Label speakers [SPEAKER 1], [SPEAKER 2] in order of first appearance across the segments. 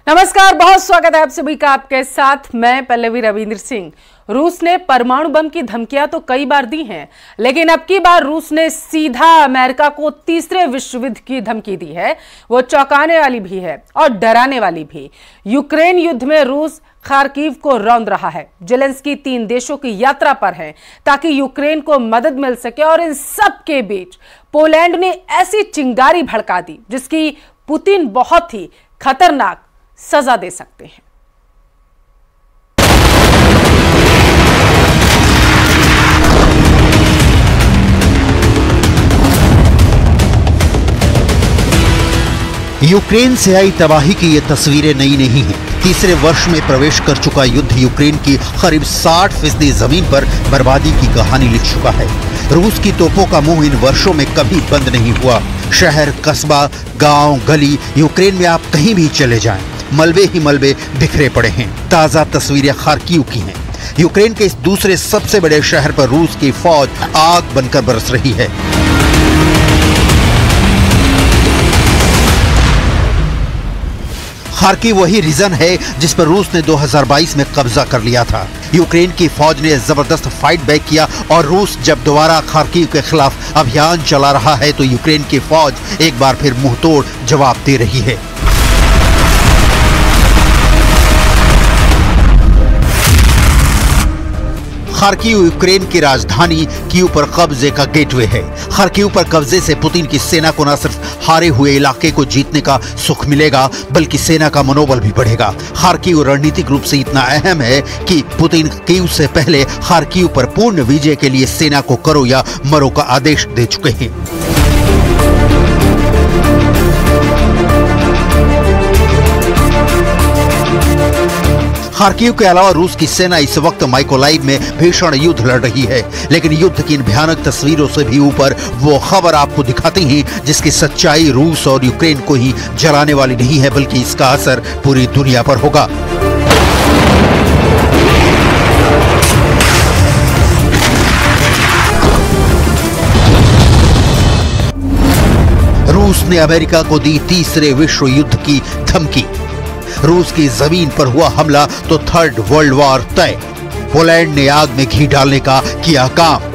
[SPEAKER 1] नमस्कार, बहुत स्वागत है आप सभी का। आपके साथ मैं पल्लवी रविंद्र सिंह। रूस ने परमाणु बम की धमकियां तो कई बार दी हैं, लेकिन अब की बार रूस ने सीधा अमेरिका को तीसरे विश्व युद्ध की धमकी दी है। वो चौंकाने वाली भी है और डराने वाली भी। यूक्रेन युद्ध में रूस खार्किव को रौंद रहा है। जेलेंस्की 3 देशों की यात्रा पर हैं ताकि यूक्रेन को मदद मिल सके, और इन सब के बीच पोलैंड ने ऐसी चिंगारी भड़का दी जिसकी पुतिन बहुत ही खतरनाक सजा दे सकते हैं।
[SPEAKER 2] यूक्रेन से आई तबाही की ये तस्वीरें नई नहीं हैं। तीसरे वर्ष में प्रवेश कर चुका युद्ध यूक्रेन की करीब 60% जमीन पर बर्बादी की कहानी लिख चुका है। रूस की तोपों का मुंह इन वर्षों में कभी बंद नहीं हुआ। शहर, कस्बा, गांव, गली, यूक्रेन में आप कहीं भी चले जाएं, मलबे ही मलबे बिखरे पड़े हैं। ताजा तस्वीरें खार्किव की हैं। यूक्रेन के इस दूसरे सबसे बड़े शहर पर रूस की फौज आग बनकर बरस रही है। खार्किव वही रीजन है जिस पर रूस ने 2022 में कब्जा कर लिया था। यूक्रेन की फौज ने जबरदस्त फाइट बैक किया, और रूस जब दोबारा खार्किव के खिलाफ अभियान चला रहा है तो यूक्रेन की फौज एक बार फिर मुंहतोड़ जवाब दे रही है। खार्किव यूक्रेन की राजधानी कीव पर कब्जे का गेटवे है। खार्किव पर कब्जे से पुतिन की सेना को न सिर्फ हारे हुए इलाके को जीतने का सुख मिलेगा, बल्कि सेना का मनोबल भी बढ़ेगा। खार्किव रणनीतिक रूप से इतना अहम है कि पुतिन कीव से पहले खार्किव पर पूर्ण विजय के लिए सेना को करो या मरो का आदेश दे चुके हैं। खार्किव के अलावा रूस की सेना इस वक्त माइकोलाइव में भीषण युद्ध लड़ रही है, लेकिन युद्ध की इन भयानक तस्वीरों से भी ऊपर वो खबर आपको दिखाती हैं जिसकी सच्चाई रूस और यूक्रेन को ही जलाने वाली नहीं है, बल्कि इसका असर पूरी दुनिया पर होगा। रूस ने अमेरिका को दी तीसरे विश्व युद्ध की धमकी। रूस की जमीन पर हुआ हमला तो थर्ड वर्ल्ड वॉर तय। पोलैंड ने आग में घी डालने का किया काम।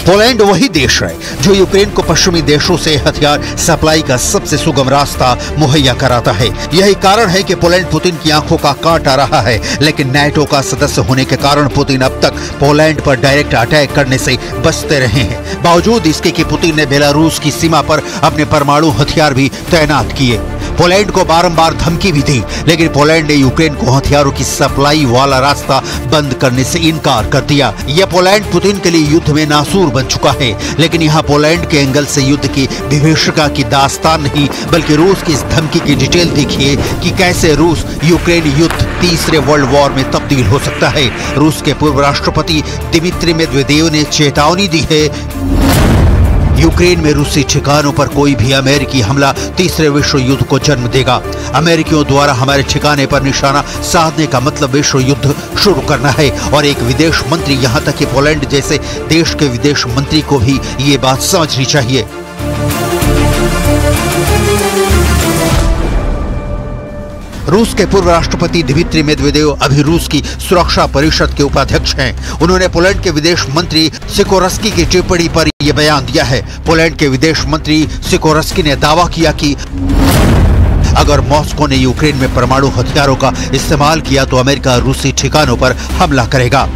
[SPEAKER 2] पोलैंड वही देश है जो यूक्रेन को पश्चिमी देशों से हथियार सप्लाई का सबसे सुगम रास्ता मुहैया कराता है। यही कारण है कि पोलैंड पुतिन की आंखों का कांटा रहा है, लेकिन नाटो का सदस्य होने के कारण पुतिन अब तक पोलैंड पर डायरेक्ट अटैक करने से बचते रहे हैं। बावजूद इसके कि पुतिन ने बेलारूस की सीमा पर अपने परमाणु हथियार भी तैनात किए। पोलैंड को बारंबार धमकी भी दी, लेकिन पोलैंड ने यूक्रेन को हथियारों की सप्लाई वाला रास्ता बंद करने से इनकार कर दिया। यह पोलैंड पुतिन के लिए युद्ध में नासूर बन चुका है, लेकिन यहाँ पोलैंड के एंगल से युद्ध की विभीषिका की दास्तान नहीं, बल्कि रूस की इस धमकी की डिटेल देखिए कि कैसे रूस यूक्रेन युद्ध तीसरे वर्ल्ड वॉर में तब्दील हो सकता है। रूस के पूर्व राष्ट्रपति दिमित्री मेदवेदेव ने चेतावनी दी है, यूक्रेन में रूसी ठिकानों पर कोई भी अमेरिकी हमला तीसरे विश्व युद्ध को जन्म देगा। अमेरिकियों द्वारा हमारे ठिकाने पर निशाना साधने का मतलब विश्व युद्ध शुरू करना है। और एक विदेश मंत्री, यहाँ तक कि पोलैंड जैसे देश के विदेश मंत्री को भी ये बात समझनी चाहिए। रूस के पूर्व राष्ट्रपति दिमित्री मेदवेदेव अभी रूस की सुरक्षा परिषद के उपाध्यक्ष हैं। उन्होंने पोलैंड के विदेश मंत्री सिकोरस्की की टिप्पणी पर यह बयान दिया है। पोलैंड के विदेश मंत्री सिकोरस्की ने दावा किया कि अगर मॉस्को ने यूक्रेन में परमाणु हथियारों का इस्तेमाल किया तो अमेरिका रूसी ठिकानों पर हमला करेगा।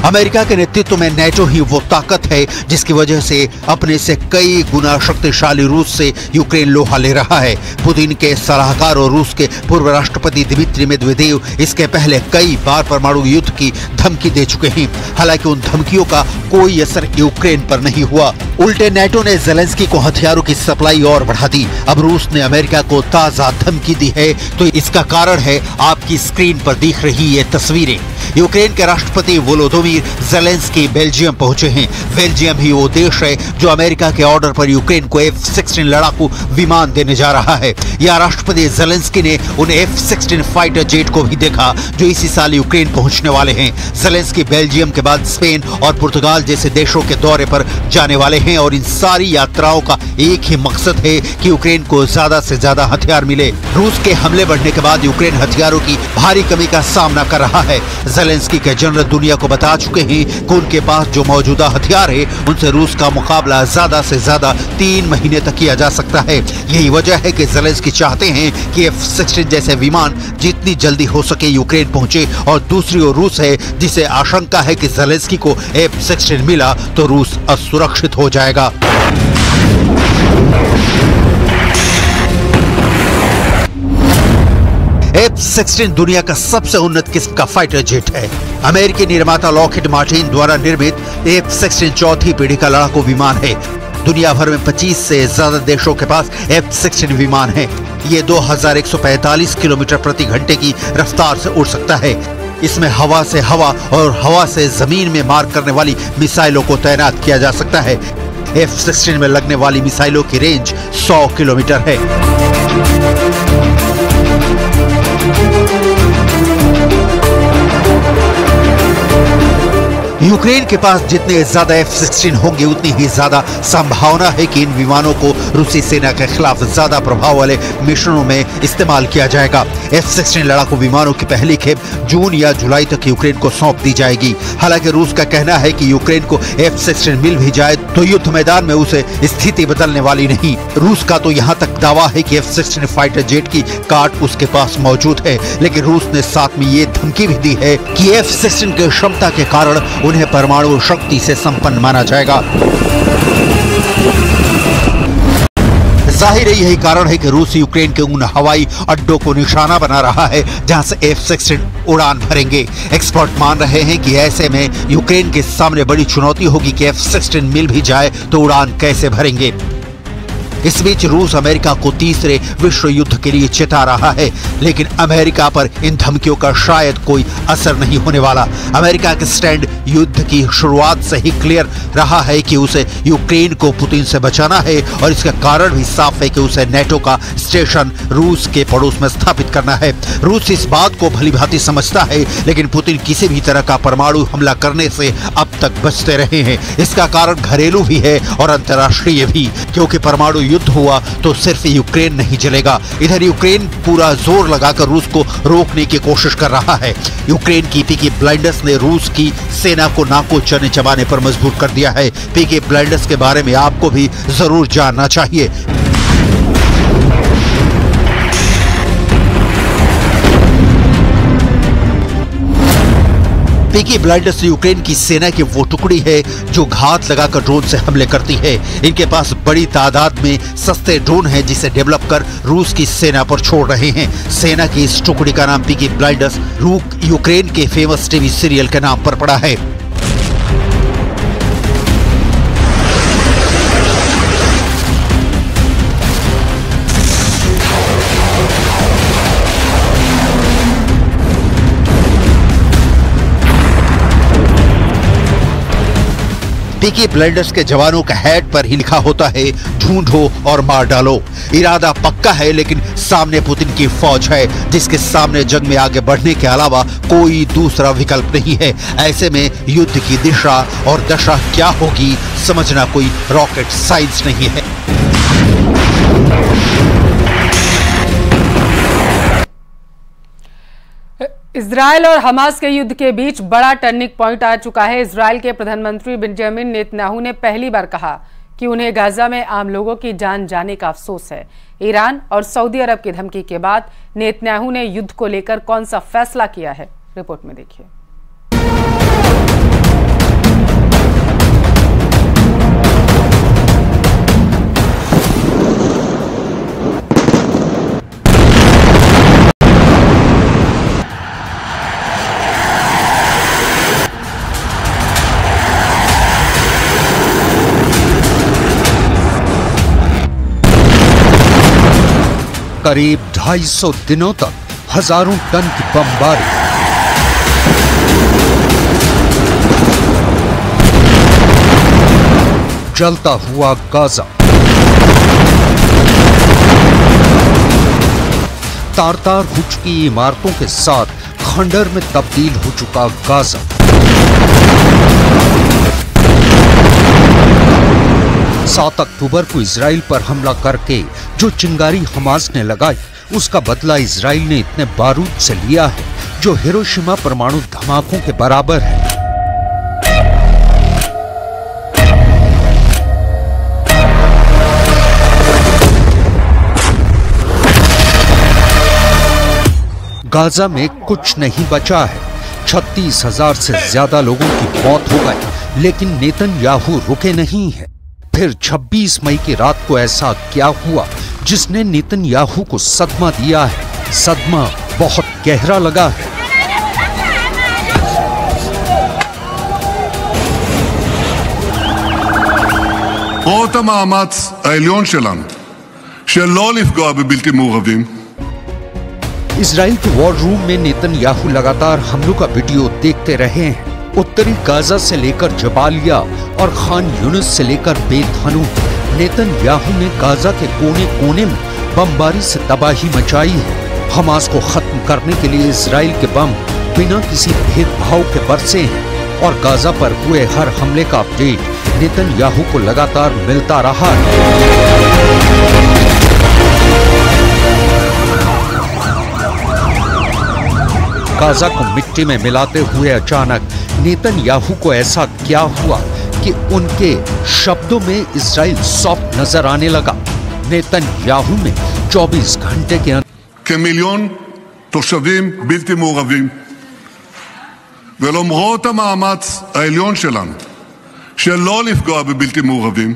[SPEAKER 2] अमेरिका के नेतृत्व में नाटो ही वो ताकत है जिसकी वजह से अपने से कई गुना शक्तिशाली रूस से यूक्रेन लोहा ले रहा है। पुतिन के सलाहकार और रूस के पूर्व राष्ट्रपति दिमित्री मेदवेदेव इसके पहले कई बार परमाणु युद्ध की धमकी दे चुके हैं। हालांकि उन धमकियों का कोई असर यूक्रेन पर नहीं हुआ। उल्टे नाटो ने जेलेंस्की को हथियारों की सप्लाई और बढ़ा दी। अब रूस ने अमेरिका को ताजा धमकी दी है, तो इसका कारण है आपकी स्क्रीन पर दिख रही ये तस्वीरें। यूक्रेन के राष्ट्रपति वोलोदोमिर व्लादिमीर ज़ेलेंस्की बेल्जियम पहुंचे हैं। बेल्जियम ही वो देश है जो अमेरिका के ऑर्डर पर यूक्रेन को F-16 लड़ाकू विमान देने जा रहा है। या राष्ट्रपति ज़ेलेंस्की ने उन F-16 फाइटर जेट को भी देखा जो इसी साल यूक्रेन पहुंचने वाले हैं। ज़ेलेंस्की बेल्जियम के बाद स्पेन और पुर्तगाल जैसे देशों के दौरे पर जाने वाले हैं और इन सारी यात्राओं का एक ही मकसद है कि यूक्रेन को ज्यादा से ज्यादा हथियार मिले। रूस के हमले बढ़ने के बाद यूक्रेन हथियारों की भारी कमी का सामना कर रहा है। ज़ेलेंस्की के जनरल दुनिया को बता चुके हैं कि उनके पास जो मौजूदा हथियार है उनसे रूस का मुकाबला ज्यादा से ज्यादा 3 महीने तक किया जा सकता है। यही वजह है कि ज़ेलेंस्की चाहते हैं कि F-16 जैसे विमान जितनी जल्दी हो सके यूक्रेन पहुंचे और दूसरी ओर रूस है जिसे आशंका है कि ज़ेलेंस्की को F-16 मिला तो रूस असुरक्षित हो जाएगा। F-16 दुनिया का सबसे उन्नत किस्म का फाइटर जेट है। अमेरिकी निर्माता लॉकहीड मार्टिन द्वारा निर्मित F-16 चौथी पीढ़ी का लड़ाकू विमान है। दुनिया भर में 25 से ज्यादा देशों के पास F-16 विमान है। ये 2145 किलोमीटर प्रति घंटे की रफ्तार से उड़ सकता है। इसमें हवा से हवा और हवा से जमीन में मार करने वाली मिसाइलों को तैनात किया जा सकता है। F-16 में लगने वाली मिसाइलों की रेंज 100 किलोमीटर है। यूक्रेन के पास जितने ज्यादा F-16 होंगे उतनी ही ज्यादा संभावना है कि इन विमानों को रूसी सेना के खिलाफ ज्यादा प्रभाव वाले मिशनों में इस्तेमाल किया जाएगा। F-16 लड़ाकू विमानों की पहली खेप जून या जुलाई तक यूक्रेन को सौंप दी जाएगी। हालांकि रूस का कहना है कि यूक्रेन को F-16 मिल भी जाए तो युद्ध मैदान में उसे स्थिति बदलने वाली नहीं। रूस का तो यहाँ तक दावा है कि F-16 फाइटर जेट की कार्ड उसके पास मौजूद है, लेकिन रूस ने साथ में ये धमकी भी दी है कि F-16 की क्षमता के कारण उन्हें परमाणु शक्ति से संपन्न माना जाएगा। जाहिर है यही कारण है कि रूस यूक्रेन के उन हवाई अड्डों को निशाना बना रहा है जहां से F-16 उड़ान भरेंगे। एक्सपर्ट मान रहे हैं कि ऐसे में यूक्रेन के सामने बड़ी चुनौती होगी कि F-16 मिल भी जाए तो उड़ान कैसे भरेंगे। इस बीच रूस अमेरिका को तीसरे विश्व युद्ध के लिए चेता रहा है, लेकिन अमेरिका पर इन धमकियों का शायद कोई असर नहीं होने वाला। अमेरिका के स्टैंड युद्ध की शुरुआत से ही क्लियर रहा है कि उसे यूक्रेन को पुतिन से बचाना है और इसका कारण भी साफ है कि उसे नेटो का स्टेशन रूस के पड़ोस में स्थापित करना है। रूस इस बात को भलीभांति समझता है, लेकिन पुतिन किसी भी तरह का परमाणु हमला करने से अब तक बचते रहे हैं। इसका कारण घरेलू भी है और अंतर्राष्ट्रीय भी, क्योंकि परमाणु युद्ध हुआ तो सिर्फ यूक्रेन नहीं जलेगा। इधर यूक्रेन पूरा जोर लगाकर रूस को रोकने की कोशिश कर रहा है। यूक्रेन की पीकी ब्लाइंडर्स ने रूस की सेना को नाको चने चबाने पर मजबूर कर दिया है। पीकी ब्लाइंडर्स के बारे में आपको भी जरूर जानना चाहिए। पीकी ब्लाइंडर्स यूक्रेन की सेना की वो टुकड़ी है जो घात लगाकर ड्रोन से हमले करती है। इनके पास बड़ी तादाद में सस्ते ड्रोन हैं जिसे डेवलप कर रूस की सेना पर छोड़ रहे हैं। सेना की इस टुकड़ी का नाम पीकी ब्लाइंडर्स यूक्रेन के फेमस टीवी सीरियल के नाम पर पड़ा है। पीकी ब्लाइंडर्स के जवानों के हेड पर ही लिखा होता है ढूंढो और मार डालो। इरादा पक्का है, लेकिन सामने पुतिन की फौज है जिसके सामने जंग में आगे बढ़ने के अलावा कोई दूसरा विकल्प नहीं है। ऐसे में युद्ध की दिशा और दशा क्या होगी समझना कोई रॉकेट साइंस नहीं है।
[SPEAKER 1] इजरायल और हमास के युद्ध के बीच बड़ा टर्निंग पॉइंट आ चुका है। इजरायल के प्रधानमंत्री बेंजामिन नेतन्याहू ने पहली बार कहा कि उन्हें गाजा में आम लोगों की जान जाने का अफसोस है। ईरान और सऊदी अरब की धमकी के बाद नेतन्याहू ने युद्ध को लेकर कौन सा फैसला किया है, रिपोर्ट में देखिए।
[SPEAKER 3] करीब 250 दिनों तक हजारों टन की बमबारी, जलता हुआ गाजा। तार-तार हो चुकी इमारतों के साथ खंडर में तब्दील हो चुका गाजा। सात अक्टूबर को इजराइल पर हमला करके जो चिंगारी हमास ने लगाई, उसका बदला इजराइल ने इतने बारूद से लिया है जो हिरोशिमा परमाणु धमाकों के बराबर है। गाजा में कुछ नहीं बचा है। 36,000 से ज्यादा लोगों की मौत हो गई, लेकिन नेतन्याहू रुके नहीं है। फिर 26 मई की रात को ऐसा क्या हुआ जिसने नेतन्याहू को सदमा दिया है? सदमा बहुत गहरा लगा है।
[SPEAKER 4] רואות המאמץ העליון שלנו שלא לפגוע בבלתי מעורבים।
[SPEAKER 3] इजराइल के वॉर रूम में नेतन्याहू लगातार हमलों का वीडियो देखते रहे हैं। उत्तरी गाजा से लेकर जबालिया और खान यूनिस से लेकर बेत हनून, नेतन्याहू ने गाजा के कोने कोने में बमबारी से तबाही मचाई है। हमास को खत्म करने के लिए इजराइल के बम बिना किसी भेदभाव के बरसे हैं और गाजा पर हुए हर हमले का अपडेट नेतन्याहू को लगातार मिलता रहा है। गाजा को मिट्टी में मिलाते हुए अचानक नेतन्याहू को ऐसा क्या हुआ कि उनके शब्दों में इजराइल सॉफ्ट नजर आने लगा। नेतन्याहू ने 24 घंटे के
[SPEAKER 4] כמיליון תושבים בלתי מעורבים, ולמרות המאמץ העליון שלנו שלא לפגוע בבלתי מעורבים,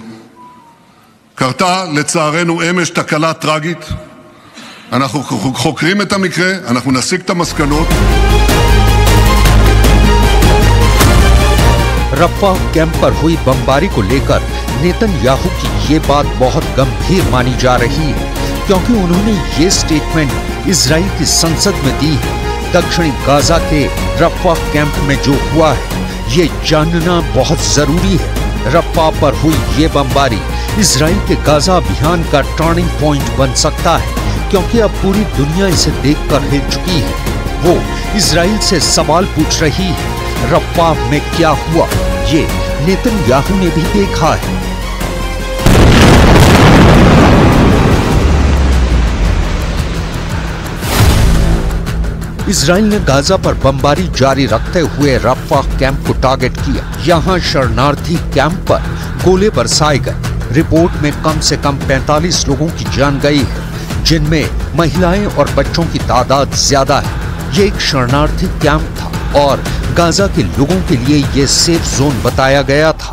[SPEAKER 4] קרתה לצערנו אמש תקלה טרגית. אנחנו חוקרים את המקרה, אנחנו נסיק את המסקנות.
[SPEAKER 3] रफ़ाह कैंप पर हुई बमबारी को लेकर नेतन्याहू की ये बात बहुत गंभीर मानी जा रही है, क्योंकि उन्होंने ये स्टेटमेंट इजराइल की संसद में दी है। दक्षिणी गाजा के रफ़ाह कैंप में जो हुआ है, ये जानना बहुत जरूरी है। रफ़ाह पर हुई ये बमबारी इजराइल के गाजा अभियान का टर्निंग पॉइंट बन सकता है, क्योंकि अब पूरी दुनिया इसे देखकर हिल चुकी है। वो इजराइल से सवाल पूछ रही है, रफ़ाह में क्या हुआ? ये नेतन्याहू ने भी देखा है। इजराइल ने गाजा पर बमबारी जारी रखते हुए रफ़ाह कैंप को टारगेट किया। यहाँ शरणार्थी कैंप पर गोले बरसाए गए। रिपोर्ट में कम से कम 45 लोगों की जान गई है, जिनमें महिलाएं और बच्चों की तादाद ज्यादा है। ये एक शरणार्थी कैंप था और गाजा के लोगों के लिए ये सेफ जोन बताया गया था।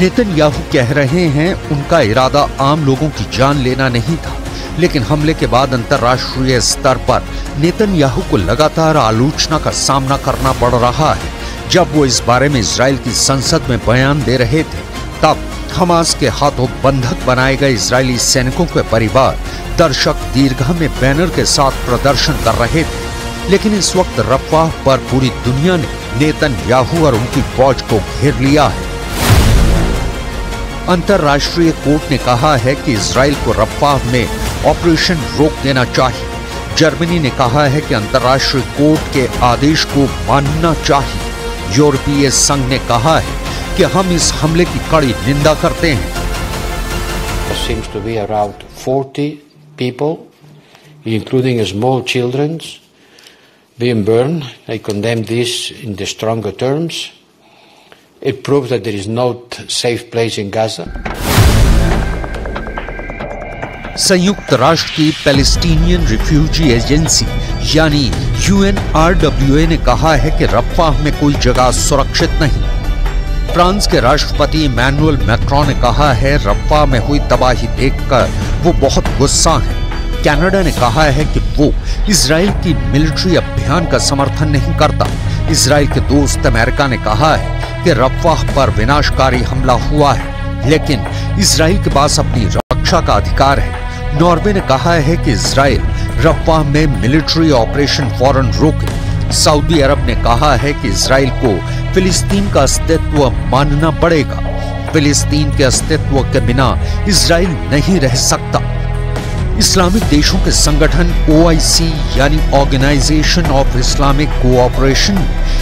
[SPEAKER 3] नेतन्याहू कह रहे हैं उनका इरादा आम लोगों की जान लेना नहीं था, लेकिन हमले के बाद अंतर्राष्ट्रीय स्तर पर नेतन्याहू को लगातार आलोचना का सामना करना पड़ रहा है। जब वो इस बारे में इजराइल की संसद में बयान दे रहे थे, तब हमास के हाथों बंधक बनाए गए इजरायली सैनिकों के परिवार दर्शक दीर्घा में बैनर के साथ प्रदर्शन कर रहे थे। लेकिन इस वक्त रफ़ाह पर पूरी दुनिया ने नेतन्याहू और उनकी फौज को घेर लिया है। अंतर्राष्ट्रीय कोर्ट ने कहा है कि इजराइल को रफ़ाह में ऑपरेशन रोक देना चाहिए। जर्मनी ने कहा है कि अंतर्राष्ट्रीय कोर्ट के आदेश को मानना चाहिए। यूरोपीय संघ ने कहा है कि हम इस हमले की कड़ी निंदा करते हैं।
[SPEAKER 5] There seems to be around 40 people, including small children, being burned. I condemn this in the stronger terms. It proves that there is no safe place in Gaza.
[SPEAKER 3] संयुक्त राष्ट्र की पैलेस्टीनियन रिफ्यूजी एजेंसी यानी UNRWA ने कहा है कि Rafah में कोई जगह सुरक्षित नहीं। फ्रांस के राष्ट्रपति इमैनुअल मैक्रोन ने कहा है रफ़ाह में हुई तबाही देखकर वो बहुत गुस्सा है। कनाडा ने कहा है कि वो इजराइल की मिलिट्री अभियान का समर्थन नहीं करता। इजराइल के दोस्त अमेरिका ने कहा है कि रफाह पर विनाशकारी हमला हुआ है, लेकिन इजराइल के पास अपनी रक्षा का अधिकार है। नॉर्वे ने कहा है कि इजराइल रफाह में मिलिट्री ऑपरेशन फौरन रोके। सऊदी अरब ने कहा है कि इजराइल को फिलिस्तीन का अस्तित्व मानना पड़ेगा। फिलिस्तीन के अस्तित्व के बिना इजराइल नहीं रह सकता। इस्लामिक देशों के संगठन OIC यानी ऑर्गेनाइजेशन ऑफ इस्लामिक कोऑपरेशन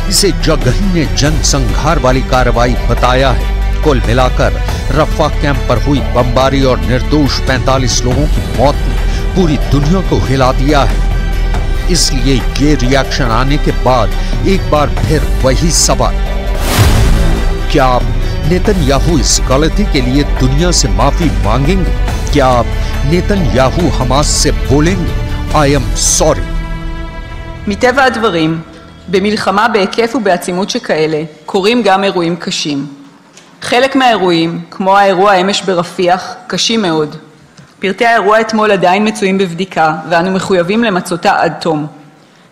[SPEAKER 3] इसे जघन्य जनसंहार वाली कार्रवाई बताया है। कुल मिलाकर रफाह कैंप पर हुई बमबारी और निर्दोष 45 लोगों की मौत ने पूरी दुनिया को हिला दिया है। इसलिए ये रिएक्शन आने के बाद एक बार फिर वही सवाल, क्या आप नेतन्याहू इस गलती के लिए दुनिया से माफी मांगेंगे? क्या आप नेतन्याहू हमास से बोलेंगे I am sorry?
[SPEAKER 6] מטבע הדברים, במלחמה בהיקף ובעצימות שכאלה, קורים גם אירועים קשים. חלק מהאירועים, כמו האירוע אמש ברפיח, קשים מאוד. פרטי האירוע אתמול עדיין מצויים בבדיקה, ואנו מחויבים למצותה עד תום.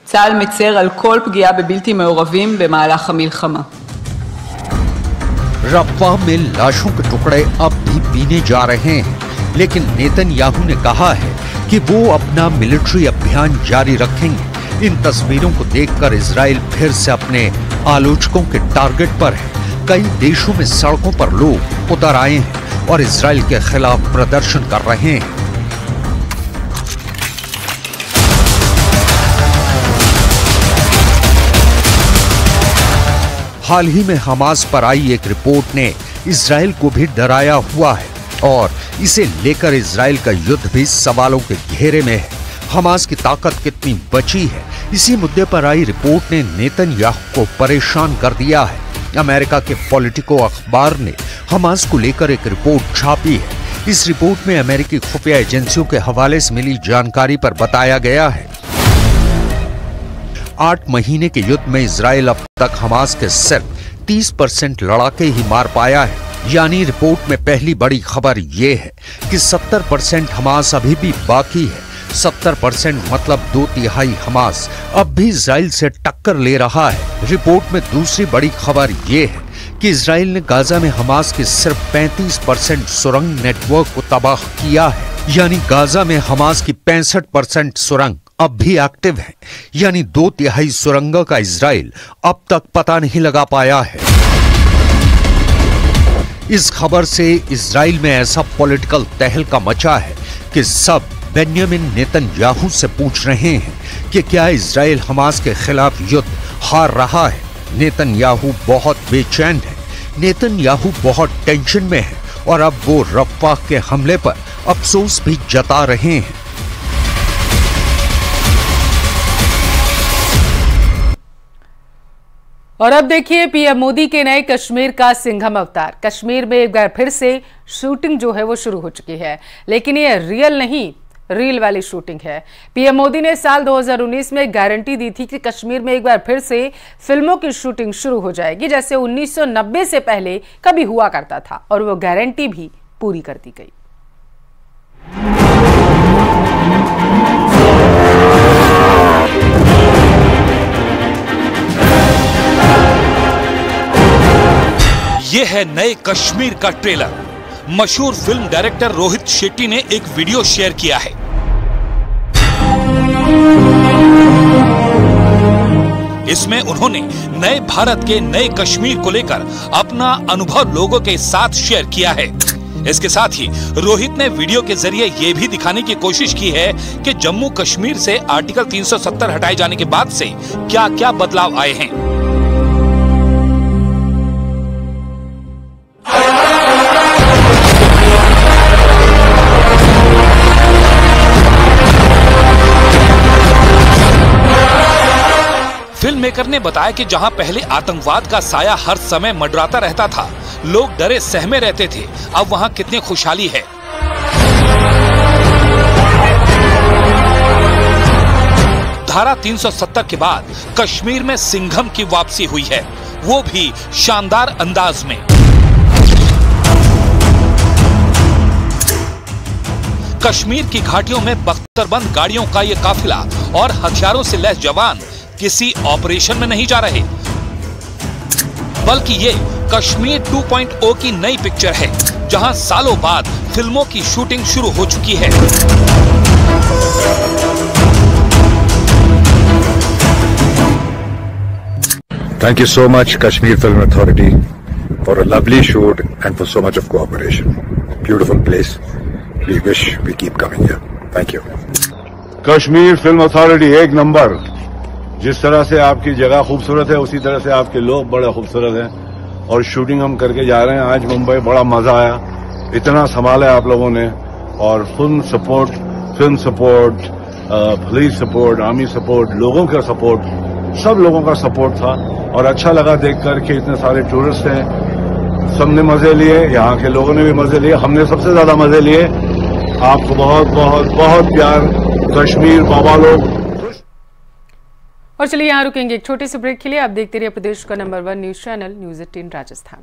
[SPEAKER 6] צה"ל מצר על כל פגיעה בבלתי מעורבים במהלך המלחמה.
[SPEAKER 3] रफाह में लाशों के टुकड़े अब भी बीने जा रहे हैं, लेकिन नेतन्याहू ने कहा है कि वो अपना मिलिट्री अभियान जारी रखेंगे। इन तस्वीरों को देखकर इजराइल फिर से अपने आलोचकों के टारगेट पर है। कई देशों में सड़कों पर लोग उतर आए हैं और इजराइल के खिलाफ प्रदर्शन कर रहे हैं। हाल ही में हमास पर आई एक रिपोर्ट ने इजराइल को भी डराया हुआ है और इसे लेकर इजराइल का युद्ध भी सवालों के घेरे में है। हमास की ताकत कितनी बची है, इसी मुद्दे पर आई रिपोर्ट ने नेतन्याहू को परेशान कर दिया है। अमेरिका के पॉलिटिको अखबार ने हमास को लेकर एक रिपोर्ट छापी है। इस रिपोर्ट में अमेरिकी खुफिया एजेंसियों के हवाले से मिली जानकारी पर बताया गया है 8 महीने के युद्ध में इजराइल अब तक हमास के सिर्फ 30% लड़ाके ही मार पाया है। यानी रिपोर्ट में पहली बड़ी खबर यह है कि 70% हमास अभी भी बाकी है। 70% मतलब 2/3 हमास अब भी इजराइल से टक्कर ले रहा है। रिपोर्ट में दूसरी बड़ी खबर यह है कि इजराइल ने गाजा में हमास के सिर्फ 35% सुरंग नेटवर्क को तबाह किया है। यानी गाजा में हमास की 65% सुरंग अब भी एक्टिव है। यानी 2/3 सुरंगों का इजराइल अब तक पता नहीं लगा पाया है। इस खबर से इजराइल में ऐसा पॉलिटिकल तहलका मचा है कि सब बेन्यामिन नेतन्याहू से पूछ रहे हैं कि क्या इजराइल हमास के खिलाफ युद्ध हार रहा है। नेतन्याहू बहुत बेचैन है, नेतन्याहू बहुत टेंशन में है और अब वो रफाह के हमले पर अफसोस भी जता रहे हैं।
[SPEAKER 1] और अब देखिए पीएम मोदी के नए कश्मीर का सिंघम अवतार। कश्मीर में एक बार फिर से शूटिंग जो है वो शुरू हो चुकी है, लेकिन ये रियल नहीं, रील वाली शूटिंग है। पीएम मोदी ने साल 2019 में गारंटी दी थी कि कश्मीर में एक बार फिर से फिल्मों की शूटिंग शुरू हो जाएगी, जैसे 1990 से पहले कभी हुआ करता था, और वो गारंटी भी पूरी कर दी गई।
[SPEAKER 7] ये है नए कश्मीर का ट्रेलर। मशहूर फिल्म डायरेक्टर रोहित शेट्टी ने एक वीडियो शेयर किया है। इसमें उन्होंने नए भारत के नए कश्मीर को लेकर अपना अनुभव लोगों के साथ शेयर किया है। इसके साथ ही रोहित ने वीडियो के जरिए ये भी दिखाने की कोशिश की है कि जम्मू कश्मीर से आर्टिकल 370 हटाए जाने के बाद से क्या क्या बदलाव आए हैं। फिल्म मेकर ने बताया कि जहां पहले आतंकवाद का साया हर समय मंडराता रहता था, लोग डरे सहमे रहते थे, अब वहां कितनी खुशहाली है। धारा 370 के बाद कश्मीर में सिंघम की वापसी हुई है, वो भी शानदार अंदाज में। कश्मीर की घाटियों में बख्तरबंद गाड़ियों का ये काफिला और हथियारों से लैस जवान किसी ऑपरेशन में नहीं जा रहे, बल्कि ये कश्मीर 2.0 की नई पिक्चर है, जहां सालों बाद फिल्मों की शूटिंग शुरू हो चुकी है।
[SPEAKER 8] Thank you so much, Kashmir Film Authority, for a lovely shoot and for so much of cooperation. Beautiful place. We wish we keep coming here. Thank you.
[SPEAKER 9] Kashmir film authority एक नंबर। जिस तरह से आपकी जगह खूबसूरत है, उसी तरह से आपके लोग बड़े खूबसूरत हैं और शूटिंग हम करके जा रहे हैं। आज मुंबई बड़ा मजा आया, इतना संभाला आप लोगों ने, और film support, police support, army support, लोगों का सपोर्ट, सब लोगों का सपोर्ट था और अच्छा लगा देखकर कि इतने सारे टूरिस्ट हैं, सबने मजे लिए, यहाँ के लोगों ने भी मजे लिए, हमने सबसे ज्यादा मजे लिए। आपको बहुत बहुत बहुत प्यार, कश्मीर बाबा लोग।
[SPEAKER 1] और चलिए यहाँ रुकेंगे एक छोटे से ब्रेक के लिए। आप देखते रहिए प्रदेश का number 1 news channel news 18 Rajasthan.